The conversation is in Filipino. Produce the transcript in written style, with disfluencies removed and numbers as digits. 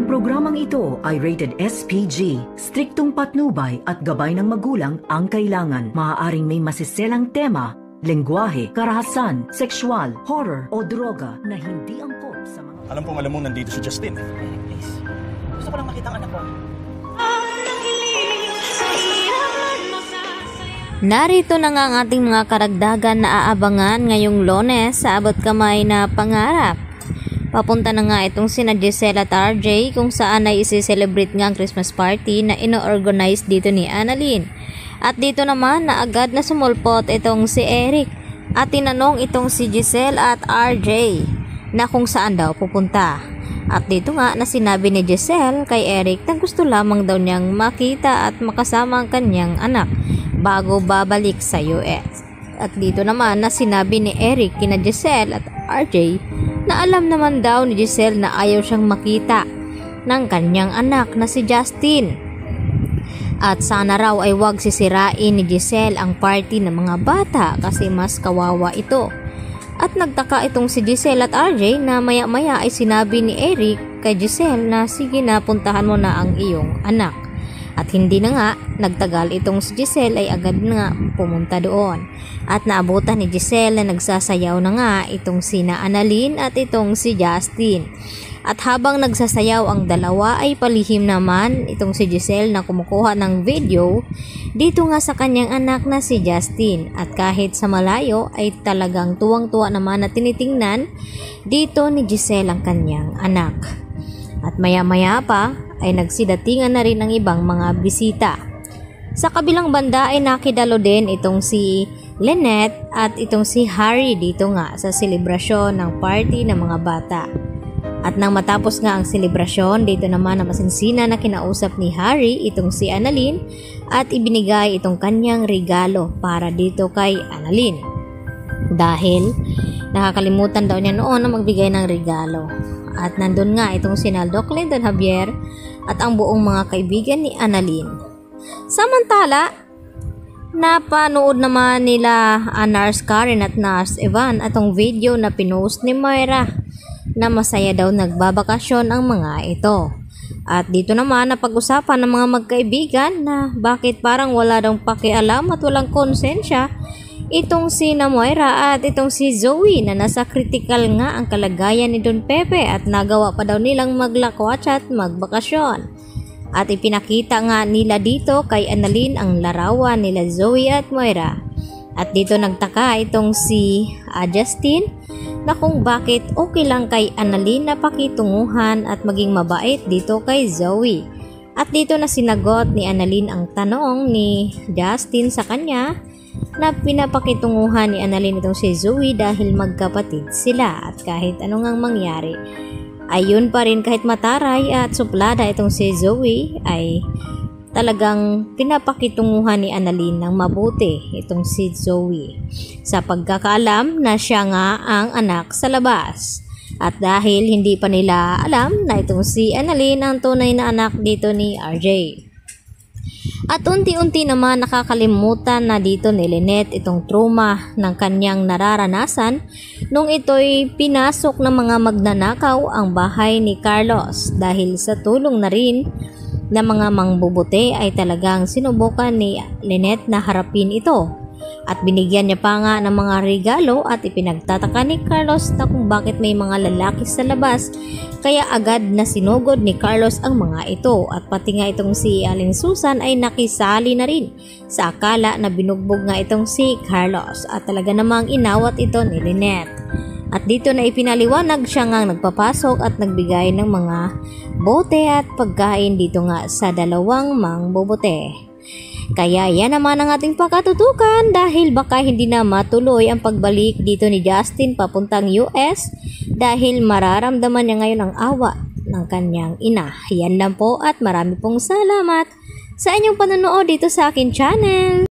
Ang programang ito ay rated SPG. Striktong patnubay at gabay ng magulang ang kailangan. Maaaring may masiselang tema, lengguwahe, karahasan, sexual, horror o droga na hindi angkop sa mga... Alam mong nandito si Justin. Please. Gusto ko lang makita ang anak ko. Narito na nga ang ating mga karagdagan na aabangan ngayong Lunes sa abot kamay na pangarap. Papunta na nga itong sina Giselle at RJ kung saan ay isi-celebrate nga ang Christmas party na ino-organize dito ni Annalyn. At dito naman na agad na sumulpot itong si Eric at tinanong itong si Giselle at RJ na kung saan daw pupunta. At dito nga na sinabi ni Giselle kay Eric na gusto lamang daw niyang makita at makasama ang kanyang anak bago babalik sa US. At dito naman na sinabi ni Eric kina Giselle at RJ na alam naman daw ni Giselle na ayaw siyang makita ng kanyang anak na si Justin. At sana raw ay wag sisirain ni Giselle ang party ng mga bata kasi mas kawawa ito. At nagtaka itong si Giselle at RJ na maya-maya ay sinabi ni Eric kay Giselle na sige na puntahan mo na ang iyong anak. At hindi na nga nagtagal itong si Giselle ay agad na pumunta doon. At naabutan ni Giselle na nagsasayaw na nga itong sina Annalyn at itong si Justin. At habang nagsasayaw ang dalawa ay palihim naman itong si Giselle na kumukuha ng video dito nga sa kanyang anak na si Justin. At kahit sa malayo ay talagang tuwang-tuwa naman na tinitingnan dito ni Giselle ang kanyang anak. At maya-maya pa ay nagsidatingan na rin ang ibang mga bisita. Sa kabilang banda ay nakidalo din itong si Lynette at itong si Harry dito nga sa selebrasyon ng party ng mga bata. At nang matapos nga ang selebrasyon, dito naman na masinsina na kinausap ni Harry itong si Annalyn at ibinigay itong kanyang regalo para dito kay Annalyn. Dahil nakakalimutan daw niya noon na magbigay ng regalo. At nandun nga itong si Naldo Clinton Javier at ang buong mga kaibigan ni Annalyn. Samantala, napanood naman nila Nars Karen at Nars Evan atong video na pinost ni Moira na masaya daw nagbabakasyon ang mga ito. At dito naman napag-usapan ng mga magkaibigan na bakit parang wala daw pakialam at walang konsensya itong si Moira at itong si Zoe na nasa critical nga ang kalagayan ni Don Pepe at nagawa pa daw nilang maglakwatsa at magbakasyon. At ipinakita nga nila dito kay Annalyn ang larawan nila Zoe at Moira. At dito nagtaka itong si Justin na kung bakit okay lang kay Annalyn na pakitunguhan at maging mabait dito kay Zoe. At dito na sinagot ni Annalyn ang tanong ni Justin sa kanya na pinapakitunguhan ni Annalyn itong si Zoe dahil magkapatid sila at kahit anong ang mangyari. Ayun pa rin kahit mataray at suplada itong si Zoe ay talagang pinapakitunguhan ni Annalyn ng mabuti itong si Zoe sa pagkakaalam na siya nga ang anak sa labas. At dahil hindi pa nila alam na itong si Annalyn ang tunay na anak dito ni RJ. At unti-unti naman nakakalimutan na dito ni Lynette itong trauma ng kanyang nararanasan nung ito'y pinasok ng mga magnanakaw ang bahay ni Carlos dahil sa tulong na rin ng mga mangbubuti ay talagang sinubukan ni Lynette na harapin ito. At binigyan niya pa nga ng mga regalo at ipinagtataka ni Carlos na kung bakit may mga lalaki sa labas kaya agad na sinugod ni Carlos ang mga ito at pati nga itong si Aling Susan ay nakisali na rin sa akala na binugbog nga itong si Carlos at talaga namang inawat ito ni Lynette. At dito na ipinaliwanag siya nga nagpapasok at nagbigay ng mga bote at pagkain dito nga sa dalawang mangbubuti. Kaya yan naman ang ating pagkatutukan dahil baka hindi na matuloy ang pagbalik dito ni Justin papuntang US dahil mararamdaman niya ngayon ang awa ng kanyang ina. Yan lang po at marami pong salamat sa inyong panonood dito sa akin channel.